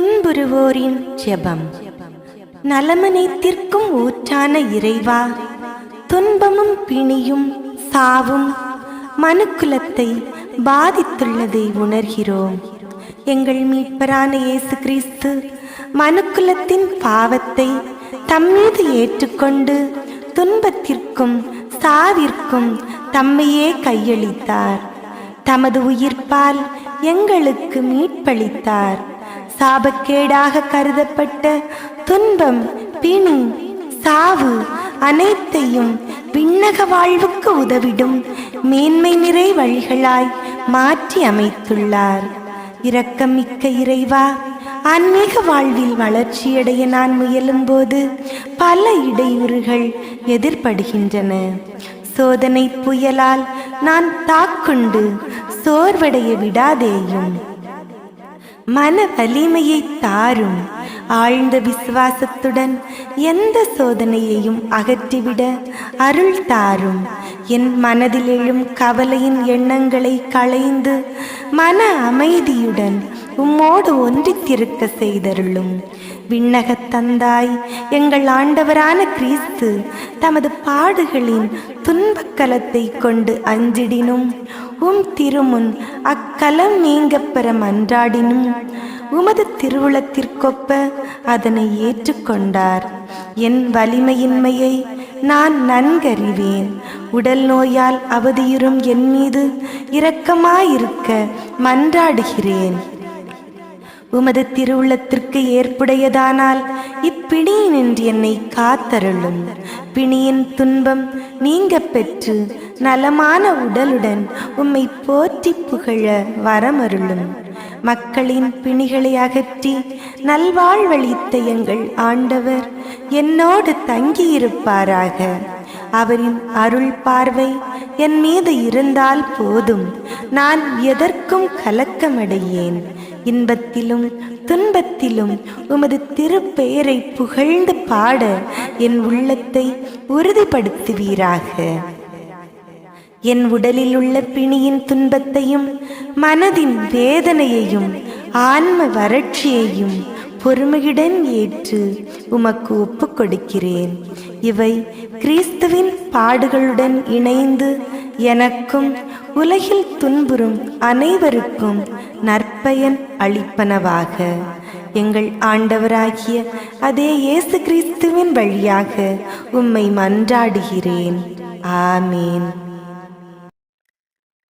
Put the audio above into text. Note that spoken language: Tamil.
துன்புறுவோரின் ஜெபம். நலமனைத்திற்கும் ஊற்றான இறைவா, துன்பமும் பிணியும் சாவும் மனுக்குலத்தை பாதித்துள்ளதை உணர்கிறோம். எங்கள் மீட்பரான இயேசு கிறிஸ்து மனுக்குலத்தின் பாவத்தை தம்மீது ஏற்றுக்கொண்டு துன்பத்திற்கும் சாவிற்கும் தம்மையே கையளித்தார். தமது உயிர்ப்பால் எங்களுக்கு மீட்பளித்தார். சாபக்கேடாக கருதப்பட்ட துன்பம், பிணி, சாவு அனைத்தையும் விண்ணக வாழ்வுக்கு உதவிடும் மேன்மை நிறை வழிகளாய் மாற்றி அமைத்துள்ளார். இரக்கமிக்க இறைவா, ஆன்மீக வாழ்வில் வளர்ச்சியடைய நான் முயலும்போது பல இடையூறுகள் எதிர்படுகின்றன. சோதனை புயலால் நான் தாக்குண்டு சோர்வடைய விடாதேயும். மன வலிமையை தாரும். ஆழ்ந்த விசுவாசத்துடன் எந்த சோதனையையும் அகற்றிவிட அருள் தாரும். என் மனதில் எழும் கவலையின் எண்ணங்களை களைந்து மன அமைதியுடன் உம்மோடு ஒன்றித்திருக்க செய்தருளும். விண்ணகத் தந்தாய், எங்கள் ஆண்டவரான கிறிஸ்து தமது பாடுகளின் துன்பக்கலத்தை கொண்டு அஞ்சிடினும் திருமுன் அக்கலம் நீங்கப்பெற மன்றாடினும் உமது திருவுளத்திற்கொப்ப அதனை ஏற்றுக்கொண்டார். என் வலிமையின்மையை நான் நன்கறிவேன். உடல் நோயால் அவதியுறும் என் மீது இரக்கமாயிருக்க மன்றாடுகிறேன். உமது திருவுள்ளத்திற்கு ஏற்புடையதானால் இப்பிணியினின்று என்னை காத்தருளும். பிணியின் துன்பம் நீங்க பெற்று நலமான உடலுடன் உம்மை போற்றி புகழ வரமருளும். மக்களின் பிணிகளை அகற்றி நல்வாழ்வளித்த எங்கள் ஆண்டவர் என்னோடு தங்கியிருப்பாராக. அவரின் அருள் பார்வை என் மீது இருந்தால் போதும், நான் எதற்கும் கலக்கமடையேன். இன்பத்திலும் துன்பத்திலும் உமது திருப்பெயரை புகழ்ந்து பாட என் உள்ளத்தை உறுதிப்படுத்துவீராக. என் உடலில் உள்ள பிணியின் துன்பத்தையும் மனதின் வேதனையையும் ஆன்ம வறட்சியையும் பொறுமையுடன் ஏற்று உமக்கு ஒப்புக் கொடுக்கிறேன். இவை கிறிஸ்துவின் பாடுகளுடன் இணைந்து எனக்கும் உலகில் துன்புறும் அனைவருக்கும் நற்பயன் அளிப்பனவாக. எங்கள் ஆண்டவராகிய அதே இயேசு கிறிஸ்துவின் வழியாக உம்மை மன்றாடுகிறேன். ஆமேன்.